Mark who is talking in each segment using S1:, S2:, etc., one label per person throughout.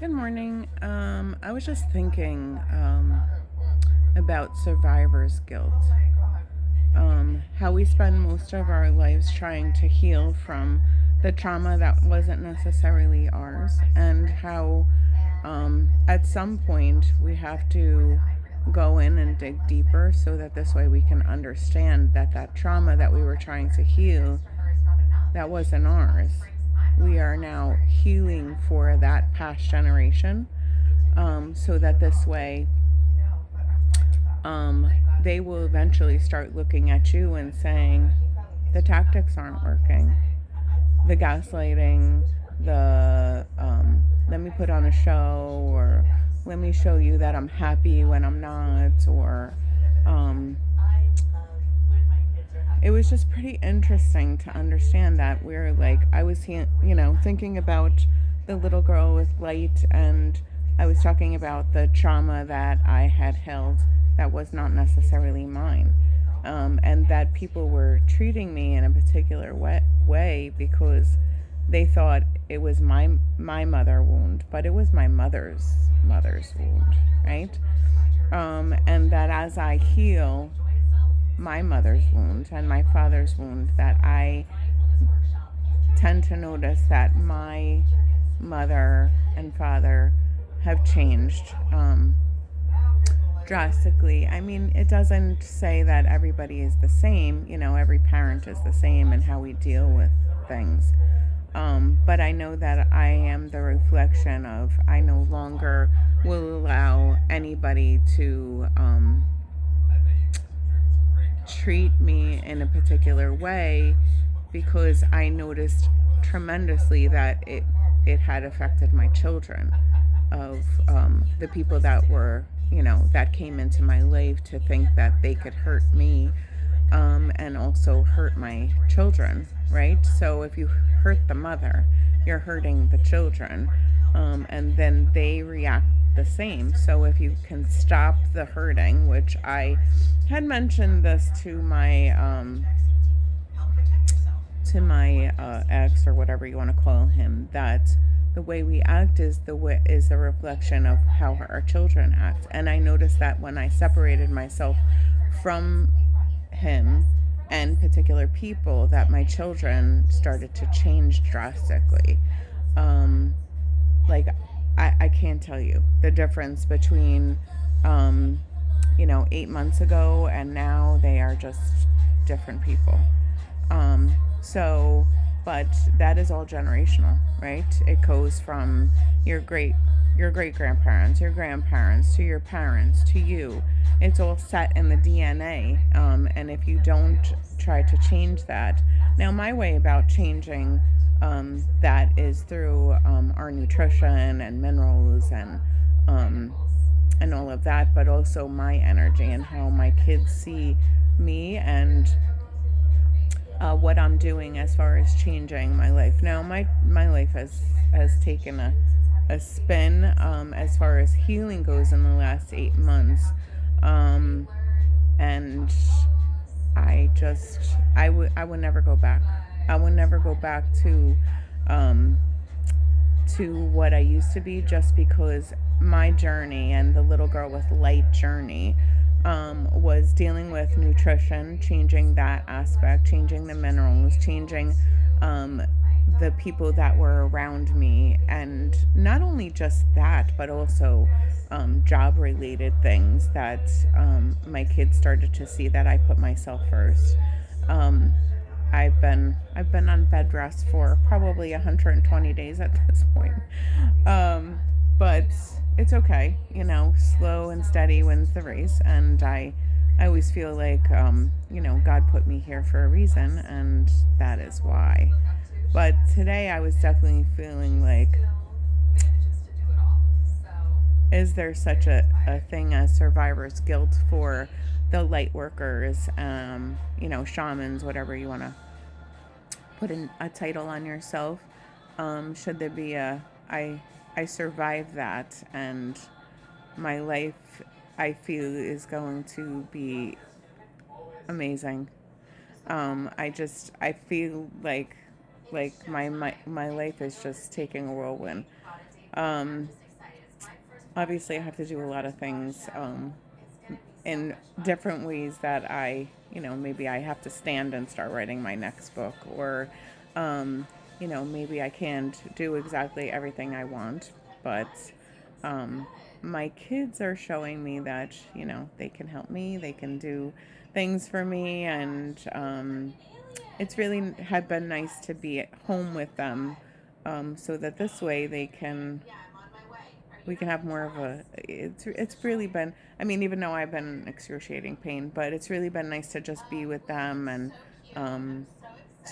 S1: Good morning. I was just thinking about survivor's guilt. How we spend most of our lives trying to heal from the trauma that wasn't necessarily ours, and how at some point we have to go in and dig deeper so that this way we can understand that that trauma that we were trying to heal, that wasn't ours. We are now healing for that past generation, so that this way um, they will eventually start looking at you and saying, the tactics aren't working. The gaslighting, the let me put on a show, or let me show you that I'm happy when I'm not, or um, it was just pretty interesting to understand that we're like, I was, thinking about the little girl with light, and I was talking about the trauma that I had held that was not necessarily mine. And that people were treating me in a particular way because they thought it was my mother wound, but it was my mother's wound, right? And that as I heal my mother's wound and my father's wound, that I tend to notice that my mother and father have changed drastically. I mean, it doesn't say that everybody is the same, every parent is the same in how we deal with things. But I know that I am the reflection of, I no longer will allow anybody to treat me in a particular way, because I noticed tremendously that it had affected my children, of the people that were, that came into my life to think that they could hurt me, and also hurt my children, right? So if you hurt the mother, you're hurting the children, and then they react the same. So if you can stop the hurting, which I had mentioned this to my ex, or whatever you want to call him, that the way we act is a reflection of how our children act. And I noticed that when I separated myself from him and particular people, that my children started to change drastically. Um, like, I can't tell you the difference between, um, 8 months ago and now. They are just different people. So, but that is all generational, right? It goes from your great your great grandparents, your grandparents, to your parents, to you. It's all set in the DNA. And if you don't try to change that, now my way about changing that is through our nutrition and minerals, um, and all of that, but also my energy and how my kids see me, and what I'm doing as far as changing my life. Now, my life has taken a spin, as far as healing goes, in the last 8 months, um, and I would never go back. I would never go back um, to what I used to be, just because my journey and the little girl with light journey was dealing with nutrition, changing that aspect, changing the minerals, changing um, the people that were around me. And not only just that, but also job related things that my kids started to see that I put myself first. Um, I've been on bed rest for probably 120 days at this point. Um, but it's okay, slow and steady wins the race, and I always feel like God put me here for a reason, and that is why. But today I was definitely feeling like, is there such a thing as survivor's guilt for the light workers, shamans, whatever you want to put in a title on yourself? Should there be I survived that, and my life, I feel, is going to be amazing. I feel like my life is just taking a whirlwind. obviously I have to do a lot of things in different ways that maybe I have to stand and start writing my next book, or, maybe I can't do exactly everything I want, but um, my kids are showing me that, they can help me, they can do things for me, and it's really had been nice to be at home with them, so that this way we can have more of a it's really been, I mean, even though I've been in excruciating pain, but it's really been nice to just be with them, and um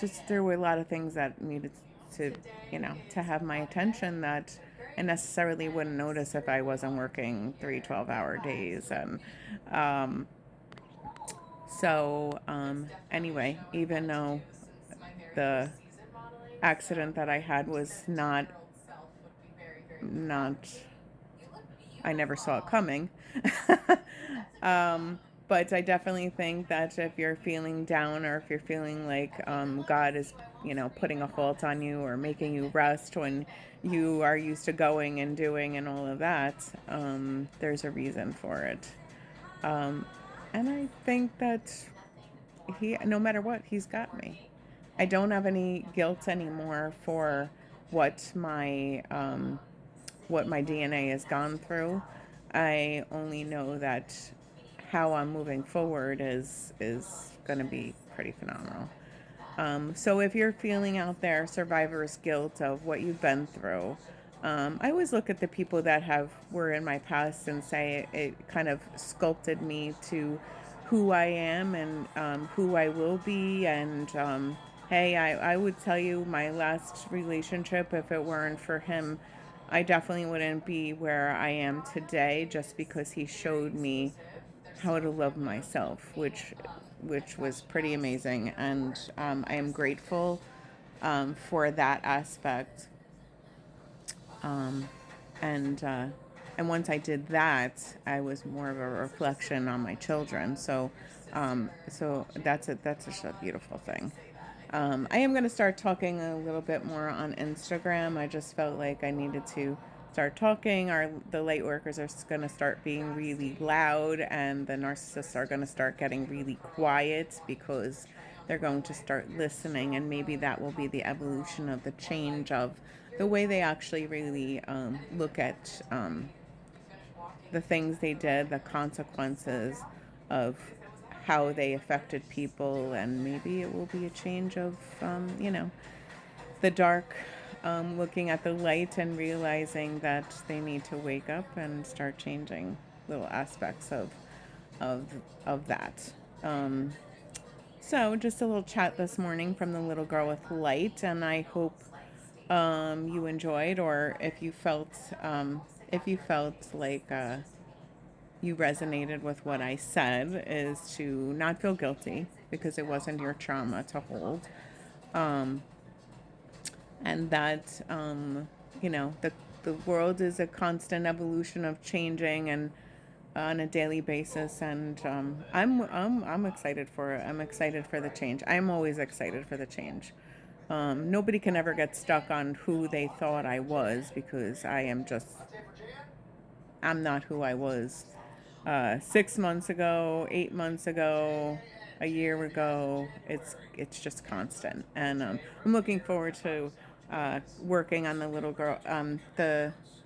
S1: just there were a lot of things that needed to to have my attention that I necessarily wouldn't notice if I wasn't working 3 12-hour days. And um anyway, even though the accident that I had was not I never saw it coming. But I definitely think that if you're feeling down, or if you're feeling like God is, putting a halt on you or making you rest when you are used to going and doing and all of that, there's a reason for it. Um, and I think that no matter what, he's got me. I don't have any guilt anymore for what my DNA has gone through. I only know that how I'm moving forward is going to be pretty phenomenal. So if you're feeling out there survivor's guilt of what you've been through, I always look at the people that were in my past and say it kind of sculpted me to who I am, and who I will be. And hey, I would tell you, my last relationship, if it weren't for him, I definitely wouldn't be where I am today, just because he showed me how to love myself, which was pretty amazing, and I am grateful for that aspect. Um, and uh, and once I did that, I was more of a reflection on my children. So that's just a beautiful thing. I am going to start talking a little bit more on Instagram. I just felt like I needed to start talking. The light workers are going to start being really loud, and the narcissists are going to start getting really quiet, because they're going to start listening, and maybe that will be the evolution of the change of the way they actually really look at the things they did, the consequences of how they affected people, and maybe it will be a change of, the dark looking at the light and realizing that they need to wake up and start changing little aspects of of that. Um, so just a little chat this morning from the little girl with light, and I hope you enjoyed, or if you felt like you resonated with what I said, is to not feel guilty, because it wasn't your trauma to hold. Um, and that the world is a constant evolution of changing, and on a daily basis, and I'm excited for it. I'm excited for the change. I'm always excited for the change. Nobody can ever get stuck on who they thought I was, because I'm not who I was 6 months ago, 8 months ago, a year ago. It's just constant, and I'm looking forward to working on the little girl,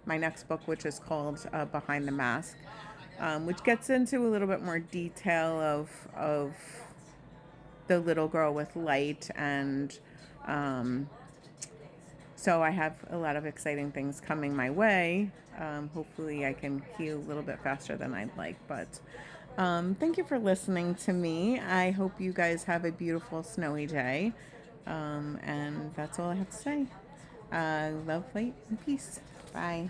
S1: my next book, which is called Behind the Mask, which gets into a little bit more detail of the little girl with light, and so I have a lot of exciting things coming my way. Hopefully I can heal a little bit faster than I'd like. But thank you for listening to me. I hope you guys have a beautiful snowy day. And that's all I have to say. Love, light, and peace. Bye.